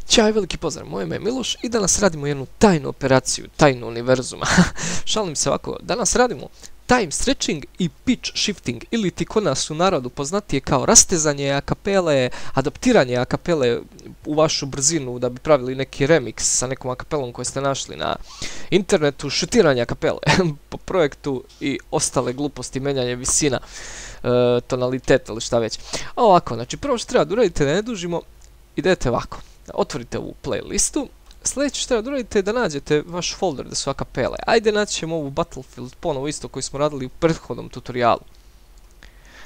Ćao i veliki pozdrav, moje ime je Miloš i danas radimo jednu tajnu operaciju, tajnu univerzuma. Šalim se ovako, danas radimo time stretching i pitch shifting, ili ti kod nas u narodu poznatije kao rastezanje akapele, adaptiranje akapele u vašu brzinu da bi pravili neki remix sa nekom akapelom koju ste našli na internetu, šutiranje akapele po projektu i ostale gluposti, menjanje visina, tonaliteta ili šta već. A ovako, znači prvo što treba da uradite, da ne dužimo, idete ovako. Otvorite ovu playlistu, sljedeće što treba da uradite je da nađete vaš folder da su akapele. Ajde naći ćemo ovu Battlefield ponovo isto koju smo radili u prethodnom tutorijalu.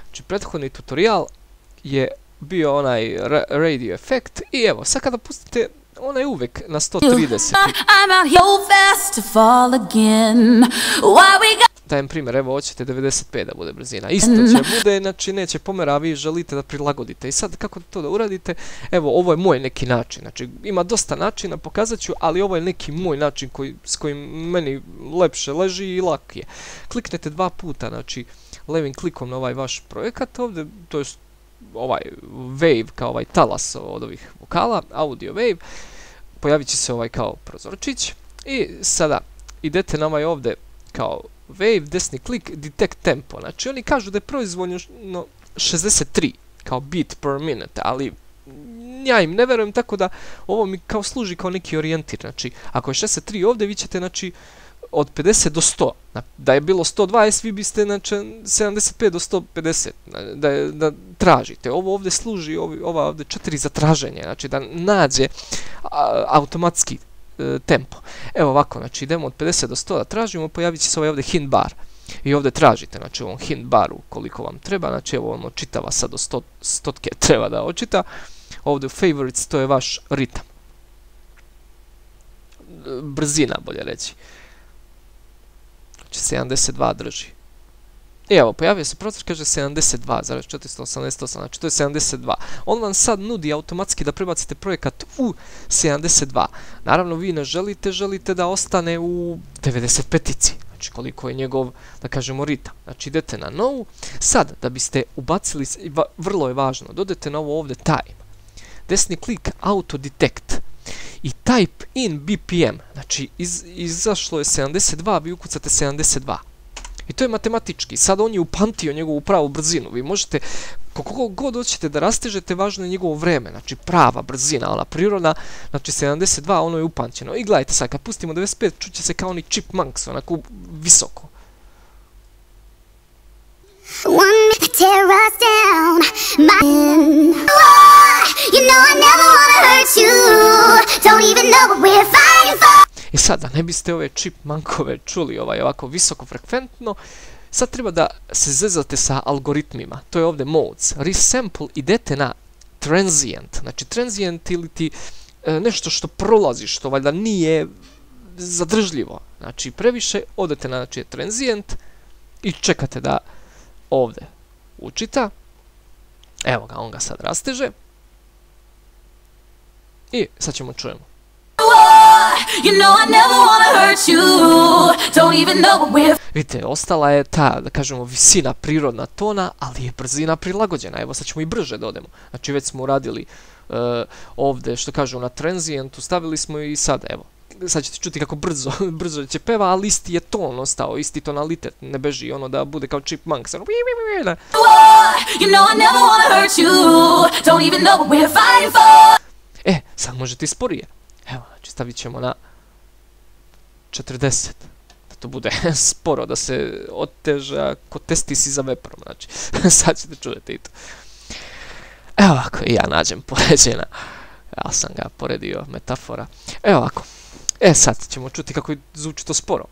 Znači prethodni tutorial je bio onaj radio efekt i evo sad kada pustite ona je uvek na 130. Dajem primjer, evo hoćete 95 da bude brzina, isto će bude, znači neće pomera, a vi želite da prilagodite. I sad kako to da uradite, evo ovo je moj neki način, znači ima dosta načina, pokazat ću, ali ovo je neki moj način s kojim meni lepše leži i lak je. Kliknete dva puta, znači levim klikom na ovaj vaš projekat ovdje, to je ovaj wave kao ovaj talas od ovih vokala, audio wave, pojavit će se ovaj kao prozorčić i sada idete na ovaj ovdje kao wave, desni klik, detect tempo. Znači oni kažu da je proizvoljno 63 kao beat per minute, ali ja im ne verujem, tako da ovo mi kao služi kao neki orijentir. Znači ako je 63 ovdje, vi ćete znači od 50 do 100. Da je bilo 120, vi biste znači 75 do 150 da tražite. Ovo ovdje služi, ova ovdje 4 za traženje, znači da nađe automatski tempo. Evo ovako, znači idemo od 50 do 100 da tražimo, pojavit će se ovaj ovdje hint bar. I ovdje tražite, znači ovom hint baru koliko vam treba, znači evo on očitava sad do 100 treba da očita. Ovdje u favorites to je vaš ritam. Brzina, bolje reći. Znači 72 drži. I evo, pojavio se procesor, kaže 72,488, znači to je 72. On vam sad nudi automatski da prebacite projekat u 72. Naravno, vi ne želite da ostane u 95-ici. Znači koliko je njegov, da kažemo, ritam. Znači idete na novu. Sad, da biste ubacili, vrlo je važno, dodete na ovo ovdje time. Desni klik auto detect. I type in BPM. Znači, izašlo je 72, vi ukucate 72. I to je matematički. Sad on je upamtio njegovu pravu brzinu. Vi možete, koliko god hoćete da rastežete, važno je njegovo vreme. Znači prava brzina, ona prirodna, znači 72, ono je upamćeno. I gledajte sad, kad pustimo 95, čuće se kao oni chipmunks, onako visoko. I sad, da ne biste ove chipmunkove čuli ovako visoko frekventno, sad treba da se zezate sa algoritmima. To je ovdje modes. Resample, idete na transient. Znači transient ili ti nešto što prolazi, što valjda nije zadržljivo. Znači previše, odete na znači, transient i čekate da ovdje učita. Evo ga, on ga sad rasteže. I sad ćemo čujemo. Vidite, ostala je ta, da kažemo, visina prirodna tona, ali je brzina prilagođena. Evo sad ćemo i brže da odemo. Znači već smo uradili ovdje, što kažu, na transientu, stavili smo i sad, evo. Sad ćete čuti kako brzo će peva, ali isti je ton ostao, isti tonalitet, ne beži ono da bude kao chipmunks. Sad možete i sporije. Evo, znači stavit ćemo na 40. Da to bude sporo, da se oteža ko testisi za veprom. Znači, sad ćete čujete i to. Evo ovako, i ja nađem poređena. Ja sam ga poredio, metafora. Evo ovako. Sad ćemo čuti kako zvuči to sporo.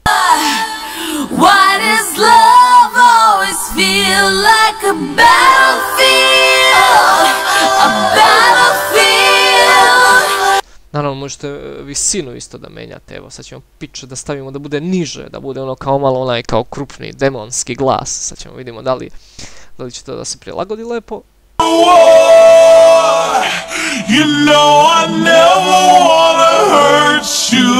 Why does love always feel like a battlefield? A battlefield. Naravno možete visinu isto da menjate, evo sad ćemo pitch da stavimo da bude niže, da bude ono kao malo onaj kao krupni demonski glas, sad ćemo vidimo da li će to da se prilagodi lepo. You know I never wanna hurt you.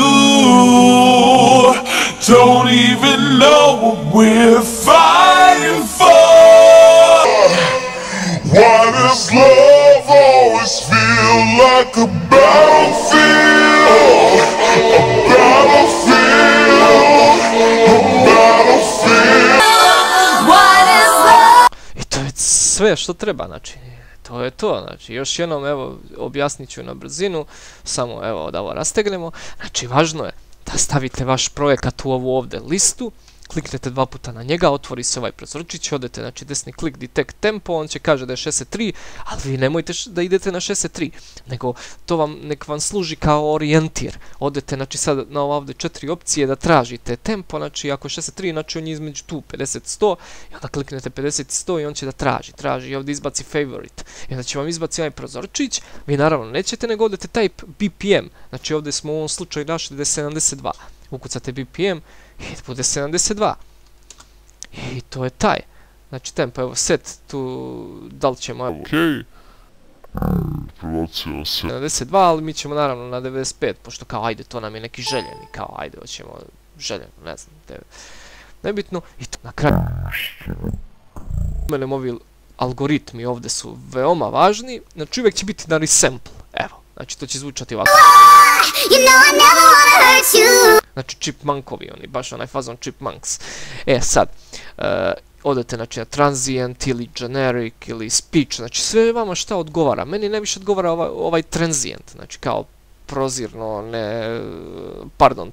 Don't even know what we're fighting for. Why does love always feel like a battlefield? sve što treba, znači, to je to, znači, još jednom, evo, objasnit ću na brzinu, samo, evo, da ovo rastegnemo, znači, važno je da stavite vaš projekat u ovu ovdje listu, kliknete 2 puta na njega, otvori se ovaj prozorčić, odete, znači, desni klik detect tempo, on će kaže da je 63, ali vi nemojte da idete na 63, nego to nek vam služi kao orijentir. Odete, znači, sad na ovdje 4 opcije da tražite tempo, znači, ako je 63, znači, on je između tu 50-100, i onda kliknete 50-100 i on će da traži, i ovdje izbaci favorite, i onda će vam izbaci ovaj prozorčić, vi naravno nećete, nego odete type BPM, znači, ovdje smo u ovom slučaju našli da je 72, ukucate BPM, i bude 72. I to je taj. Znači tempo, evo set tu, da li ćemo... Okej. Prebacio se. 72, ali mi ćemo naravno na 95, pošto kao ajde, to nam je neki željeni, kao ajde, hoćemo željeno, ne znam, nebitno. I to na kraju. Menem ovi algoritmi ovdje su veoma važni, znači uvijek će biti na resample, evo, znači to će zvučati ovako. Znači chipmunkovi oni, baš onaj fazon chipmunks. Sad, odete znači na transient ili generic ili speech, znači sve vama šta odgovara. Meni najviše odgovara ovaj transient, znači kao prozirno, ne, pardon,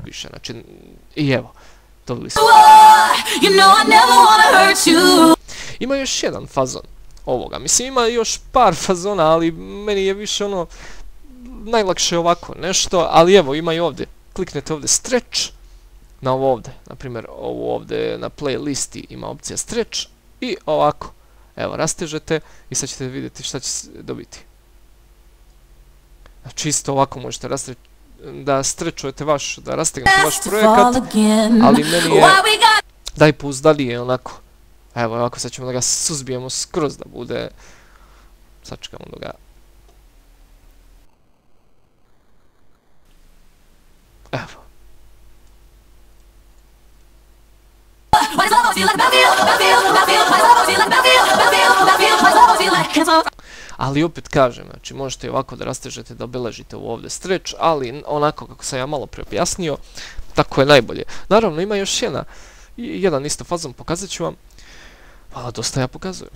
više, znači, i evo, dobili smo. Ima još jedan fazon ovoga, mislim ima još par fazona, ali meni je više ono, najlakše ovako nešto, ali evo ima i ovdje, kliknete ovdje stretch, na ovo ovdje, na primjer ovo ovdje na playlisti ima opcija stretch i ovako, evo rastežete i sad ćete vidjeti šta će dobiti. Znači isto ovako možete da stretchujete da rastegnete vaš projekat, ali meni je najpouzdanije onako. Evo ovako sad ćemo da ga suzbijemo skroz da bude, sad čekamo da ga... Evo. Ali opet kažem, znači možete i ovako da rastežete, da obeležite u ovdje stretch, ali onako kako sam ja malo pre objasnio, tako je najbolje. Naravno ima još jedan isto fazon, pokazat ću vam. Dosta ja pokazujem.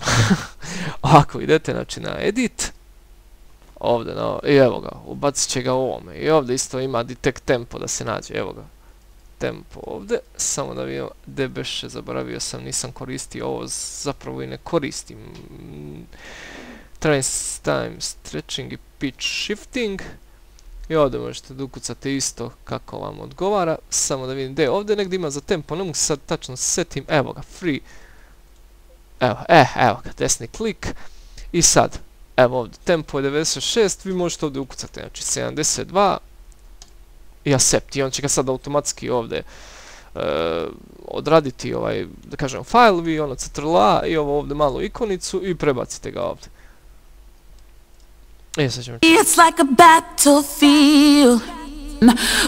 Ovako idete znači na edit, ovdje, i evo ga, ubacit će ga u ovome. I ovdje isto ima detect tempo da se nađe, evo ga. Tempo ovdje, samo da vidimo, debeše, zaboravio sam, nisam koristio ovo, zapravo i ne koristim. Trace time, stretching i pitch shifting. I ovdje možete da ukucate isto kako vam odgovara, samo da vidim gdje ovdje negdje ima za tempo, ne mogu se sad tačno setim, evo ga, free. Evo ga, desni klik. I sad, evo ovdje, tempo je 96, vi možete ovdje ukucati, znači 72 i accept, i on će ga sad automatski ovdje odraditi ovaj, da kažem, file, vi ono ctrl-a i ovo ovdje malu ikonicu i prebacite ga ovdje. I sad ćemo... It's like a battlefield.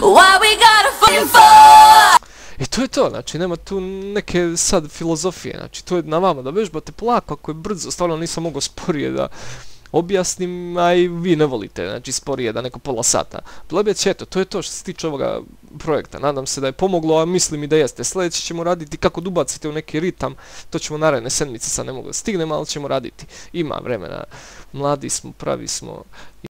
Why we gotta fight for? I to je to, znači nema tu neke sad filozofije, znači to je na vama da vežbate polako, ako je brzo, stvarno nisam mogao sporije da objasnim, a i vi ne volite, znači sporije da neko pola sata. Plebeć, eto, to je to što se tiče ovoga projekta, nadam se da je pomoglo, a mislim i da jeste. Sljedeće ćemo raditi kako da ubacite u neki ritam, to ćemo naredne sedmice, sad ne mogu da stignem, ali ćemo raditi. Ima vremena, mladi smo, pravi smo.